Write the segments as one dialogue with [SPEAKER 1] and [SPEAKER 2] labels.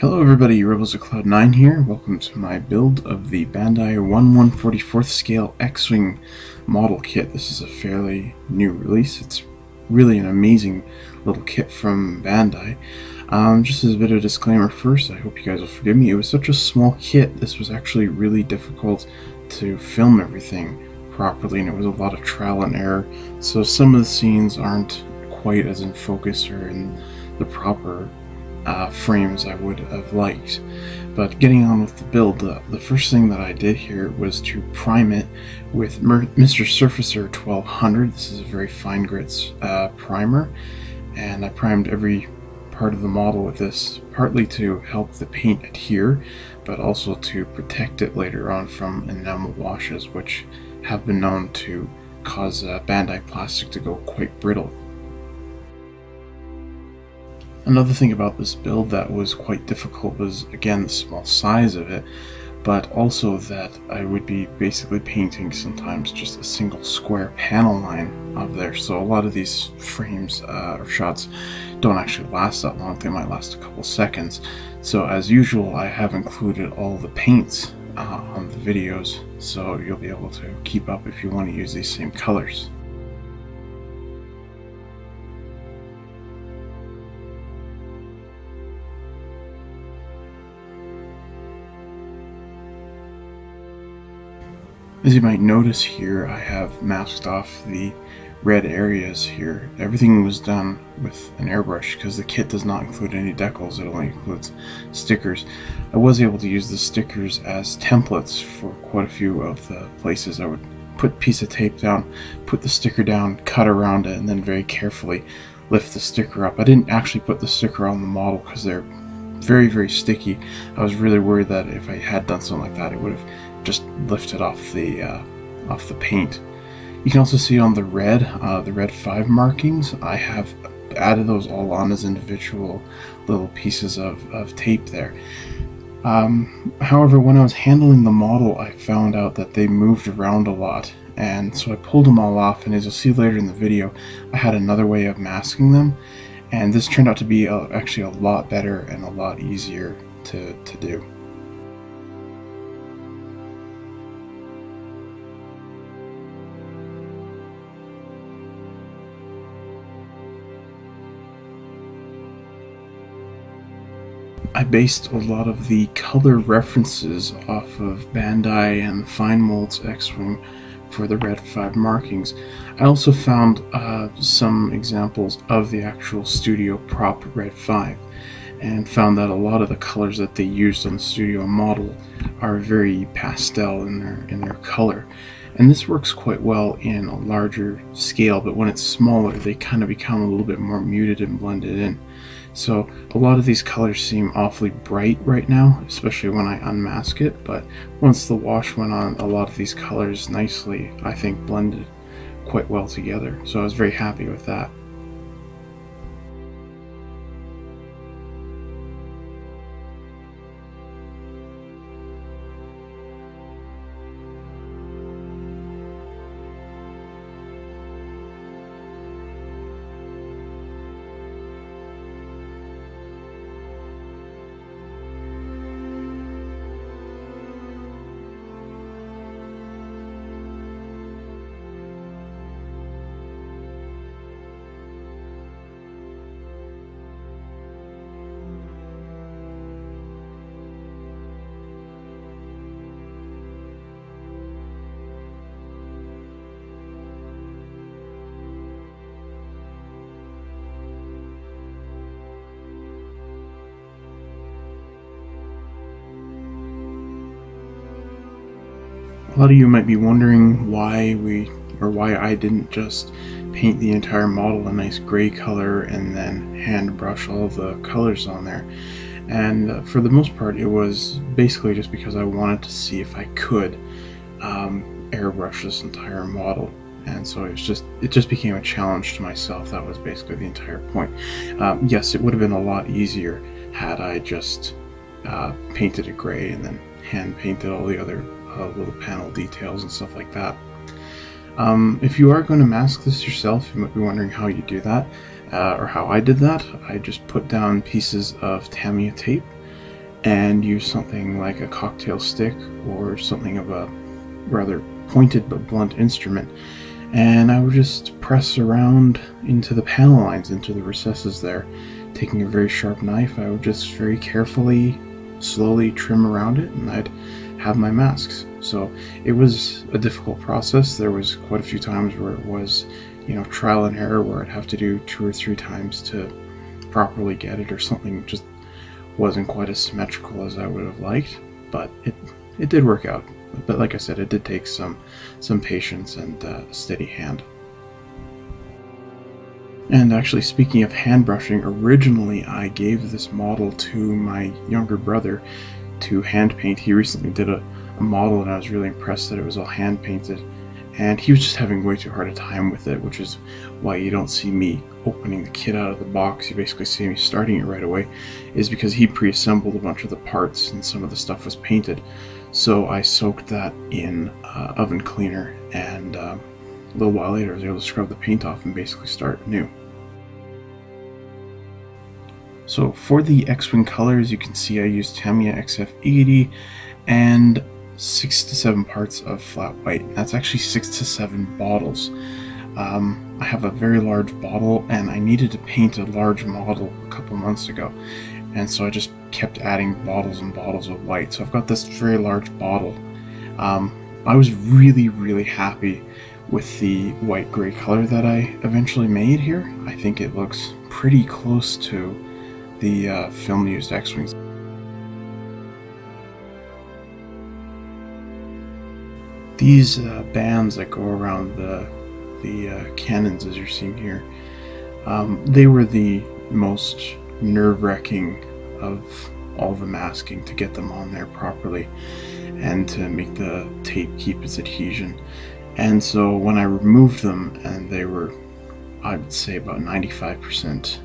[SPEAKER 1] Hello everybody, Rebels of Cloud9 here. Welcome to my build of the Bandai 1/144th scale X-Wing model kit. This is a fairly new release. It's really an amazing little kit from Bandai. Just as a bit of a disclaimer first, I hope you guys will forgive me. It was such a small kit, this was actually really difficult to film everything properly, and it was a lot of trial and error. So some of the scenes aren't quite as in focus or in the proper frames I would have liked. But getting on with the build, the first thing that I did here was to prime it with Mr. Surfacer 1200. This is a very fine grits primer, and I primed every part of the model with this, partly to help the paint adhere, but also to protect it later on from enamel washes, which have been known to cause Bandai plastic to go quite brittle. Another thing about this build that was quite difficult was, again, the small size of it, but also that I would be basically painting sometimes just a single square panel line of there. So a lot of these frames or shots don't actually last that long. They might last a couple seconds. So as usual, I have included all the paints on the videos, so you'll be able to keep up if you want to use these same colors. As you might notice here, I have masked off the red areas here. Everything was done with an airbrush because the kit does not include any decals, it only includes stickers. I was able to use the stickers as templates for quite a few of the places. I would put a piece of tape down, put the sticker down, cut around it, and then very carefully lift the sticker up. I didn't actually put the sticker on the model because they're very, very sticky. I was really worried that if I had done something like that, it would have just lifted off the paint. You can also see on the red 5 markings, I have added those all on as individual little pieces of tape there. However, when I was handling the model, I found out that they moved around a lot, and so I pulled them all off, and as you'll see later in the video, I had another way of masking them, and this turned out to be actually a lot better and a lot easier to do. I based a lot of the color references off of Bandai and Fine Mold's X-Wing for the red 5 markings. I also found some examples of the actual studio prop red 5, and found that a lot of the colors that they used on the studio model are very pastel in their color. And this works quite well in a larger scale, but when it's smaller, they kind of become a little bit more muted and blended in. So a lot of these colors seem awfully bright right now, especially when I unmask it, but once the wash went on, a lot of these colors nicely, I think, blended quite well together. So I was very happy with that. A lot of you might be wondering why I didn't just paint the entire model a nice gray color and then hand brush all of the colors on there. And for the most part, it was basically just because I wanted to see if I could airbrush this entire model. And so it just became a challenge to myself. That was basically the entire point. Yes, it would have been a lot easier had I just painted it gray and then hand painted all the other little panel details and stuff like that. If you are going to mask this yourself, you might be wondering how you do that, or how I did that. I just put down pieces of Tamiya tape and use something like a cocktail stick or something of a rather pointed but blunt instrument, and I would just press around into the panel lines, into the recesses there. Taking a very sharp knife, I would just very carefully, slowly trim around it, and I'd have my masks. So it was a difficult process. There was quite a few times where it was, trial and error, where I'd have to do 2 or 3 times to properly get it, or something just wasn't quite as symmetrical as I would have liked, but it did work out. But like I said, it did take some patience and a steady hand. And actually, speaking of hand brushing, originally I gave this model to my younger brother to hand paint. He recently did a model, and I was really impressed that it was all hand painted, and he was just having way too hard a time with it, which is why you don't see me opening the kit out of the box. You basically see me starting it right away, is because he pre-assembled a bunch of the parts and some of the stuff was painted. So I soaked that in oven cleaner, and a little while later I was able to scrub the paint off and basically start new. So for the X-Wing colors, you can see I used Tamiya XF80 and 6 to 7 parts of flat white. That's actually 6 to 7 bottles. I have a very large bottle, and I needed to paint a large model a couple months ago, and so I just kept adding bottles and bottles of white. So I've got this very large bottle. I was really happy with the white gray color that I eventually made here. I think it looks pretty close to the film used X-Wings. These bands that go around the cannons, as you're seeing here, they were the most nerve-wracking of all the masking, to get them on there properly and to make the tape keep its adhesion. And so when I removed them, and they were, I would say, about 95%,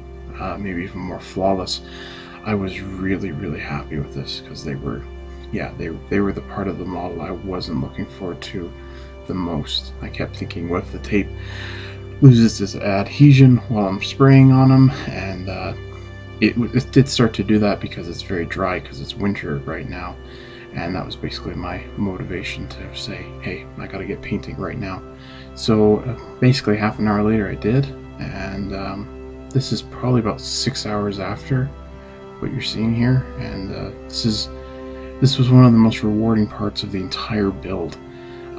[SPEAKER 1] maybe even more flawless, I was really happy with this, because they were the part of the model I wasn't looking forward to the most. I kept thinking, what if the tape loses its adhesion while I'm spraying on them? And it did start to do that, because it's very dry, because it's winter right now. And that was basically my motivation to say, hey, I gotta get painting right now. So basically half an hour later I did, and this is probably about 6 hours after what you're seeing here, and this was one of the most rewarding parts of the entire build.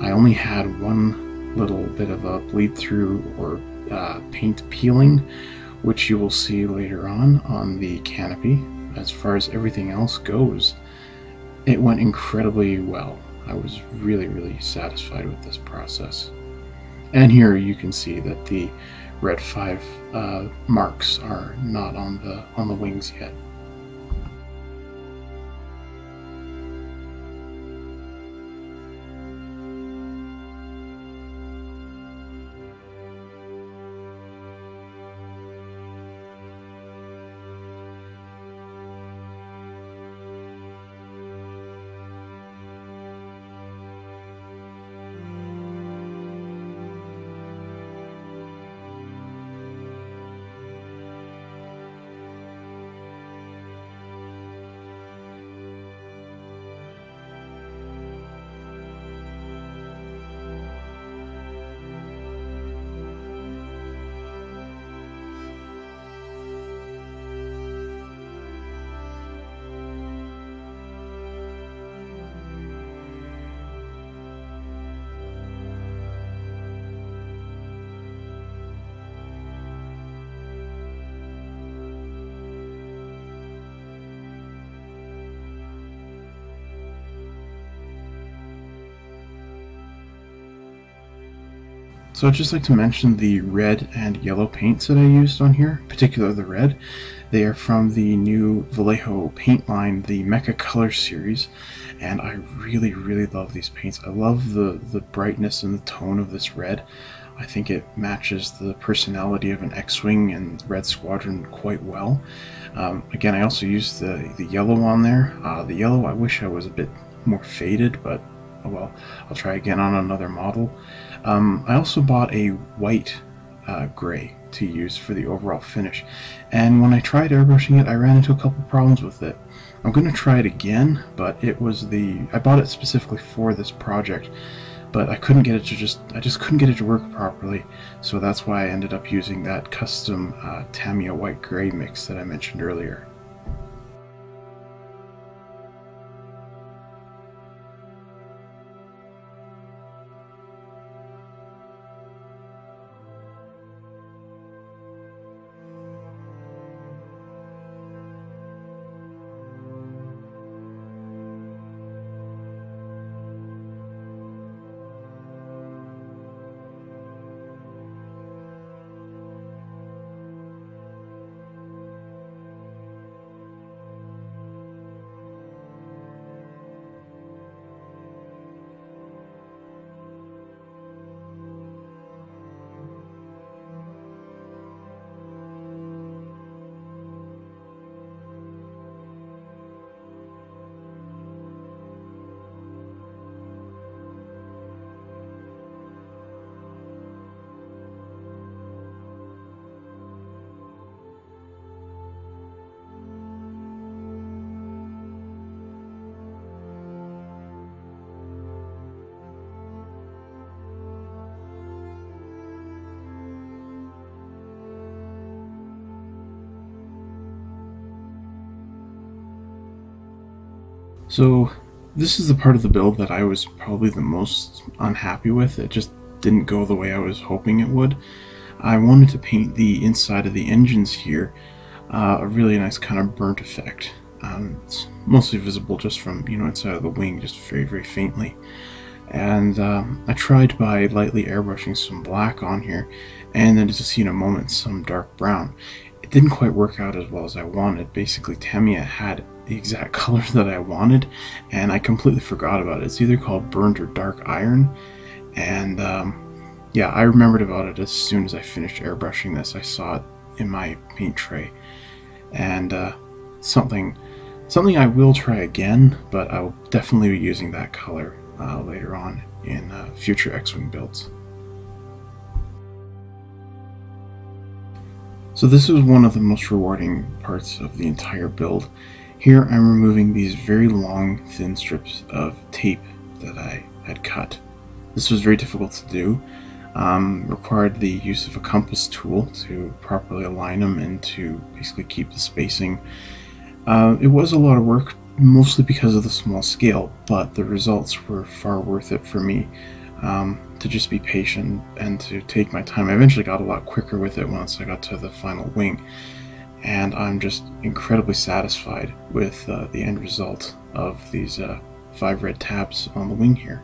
[SPEAKER 1] I only had one little bit of a bleed through or paint peeling, which you will see later on the canopy. As far as everything else goes, it went incredibly well. I was really satisfied with this process. And here you can see that the red 5 marks are not on the wings yet. So I'd just like to mention the red and yellow paints that I used on here, particularly the red. They are from the new Vallejo paint line, the Mecha Color series, and I really love these paints. I love the brightness and the tone of this red. I think it matches the personality of an X-Wing and Red Squadron quite well. Again, I also used the yellow on there. The yellow, I wish I was a bit more faded, but oh well, I'll try again on another model. I also bought a white gray to use for the overall finish. And when I tried airbrushing it, I ran into a couple problems with it. I'm going to try it again, but I bought it specifically for this project, but I couldn't get it to I just couldn't get it to work properly, so that's why I ended up using that custom Tamiya white gray mix that I mentioned earlier. So this is the part of the build that I was probably the most unhappy with. It just didn't go the way I was hoping it would. I wanted to paint the inside of the engines here a really nice kind of burnt effect. It's mostly visible just from inside of the wing, just very, very faintly. And I tried by lightly airbrushing some black on here, and then as you'll see in a moment, some dark brown. It didn't quite work out as well as I wanted. Basically, Tamiya had the exact color that I wanted, and I completely forgot about it. It's either called burnt or dark iron, and yeah, I remembered about it as soon as I finished airbrushing this. I saw it in my paint tray, and something I will try again, but I will definitely be using that color later on in future X-Wing builds. So this is one of the most rewarding parts of the entire build. Here I'm removing these very long, thin strips of tape that I had cut. This was very difficult to do. Required the use of a compass tool to properly align them and to basically keep the spacing. It was a lot of work, mostly because of the small scale, but the results were far worth it for me. To just be patient and to take my time. I eventually got a lot quicker with it once I got to the final wing, and I'm just incredibly satisfied with the end result of these 5 red tabs on the wing here.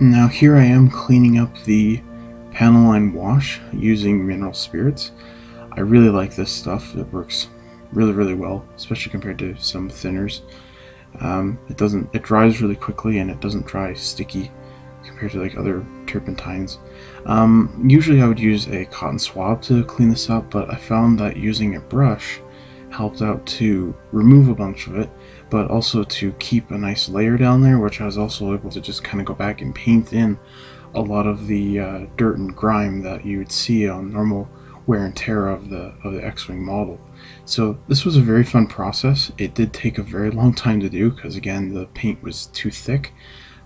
[SPEAKER 1] Now here I am cleaning up the panel line wash using mineral spirits. I really like this stuff. It works really well, especially compared to some thinners. It dries really quickly, and it doesn't dry sticky compared to like other turpentines. Usually I would use a cotton swab to clean this up, but I found that using a brush helped out to remove a bunch of it, but also to keep a nice layer down there, which I was also able to just kind of go back and paint in a lot of the dirt and grime that you would see on normal wear and tear of the X-Wing model. So this was a very fun process. It did take a very long time to do because, again, the paint was too thick,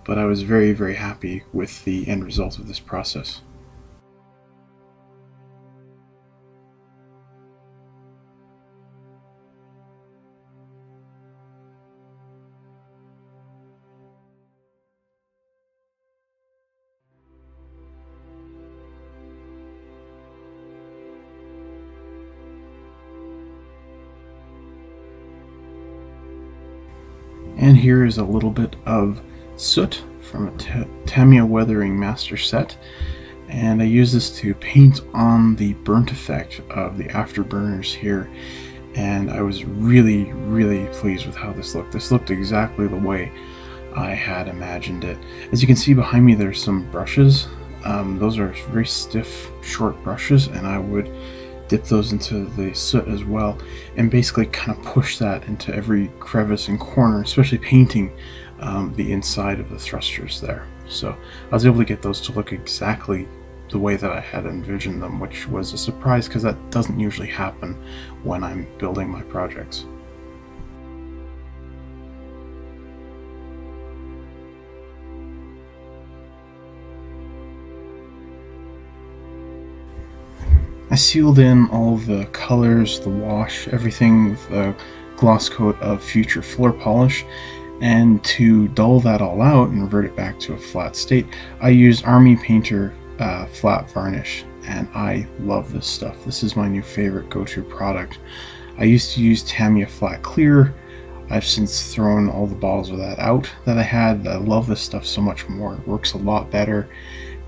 [SPEAKER 1] but I was very happy with the end result of this process. And here is a little bit of soot from a Tamiya weathering master set, and I use this to paint on the burnt effect of the afterburners here, and I was really pleased with how this looked. This looked exactly the way I had imagined it. As you can see behind me, there's some brushes. Those are very stiff, short brushes, and I would dip those into the soot as well, and basically kind of push that into every crevice and corner, especially painting the inside of the thrusters there. So I was able to get those to look exactly the way that I had envisioned them, which was a surprise because that doesn't usually happen when I'm building my projects. I sealed in all the colors, the wash, everything with a gloss coat of Future floor polish, and to dull that all out and revert it back to a flat state, I used Army Painter flat varnish, and I love this stuff. This is my new favorite go-to product. I used to use Tamiya flat clear. I've since thrown all the bottles of that out that I had. I love this stuff so much more. It works a lot better,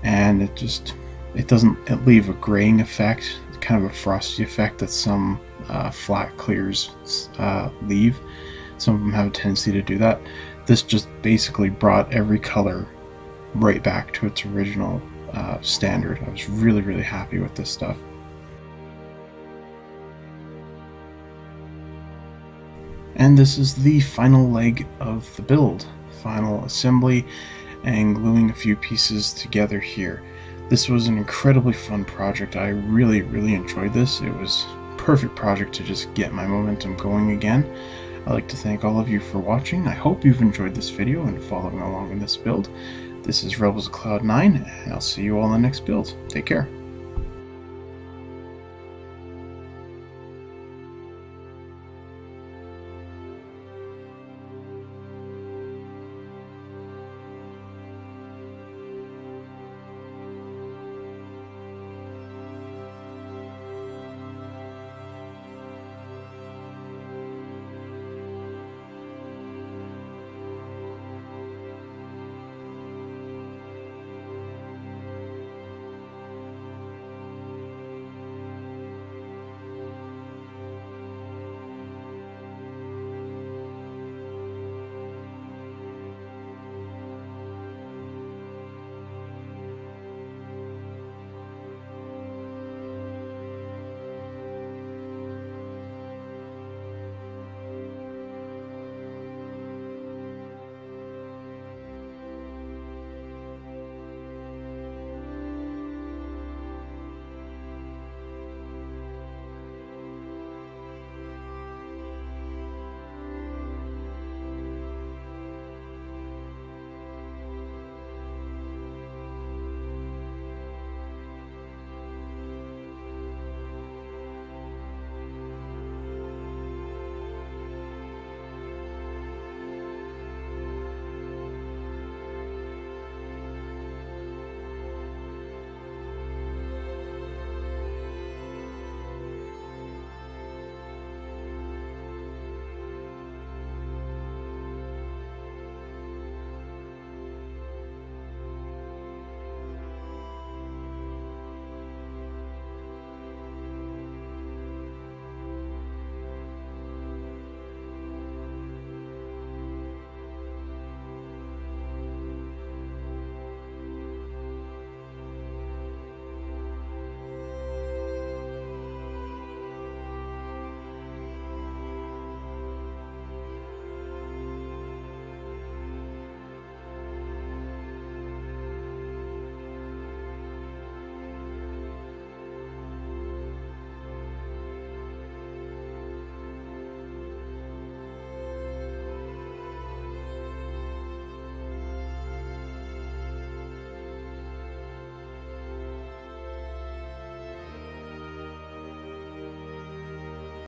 [SPEAKER 1] and it doesn't leave a graying effect, kind of a frosty effect that some flat clears leave. Some of them have a tendency to do that. This just basically brought every color right back to its original standard. I was really happy with this stuff. And this is the final leg of the build. Final assembly and gluing a few pieces together here. This was an incredibly fun project. I really enjoyed this. It was a perfect project to just get my momentum going again. I'd like to thank all of you for watching. I hope you've enjoyed this video and following along in this build. This is Rebels of Cloud 9, and I'll see you all in the next build. Take care.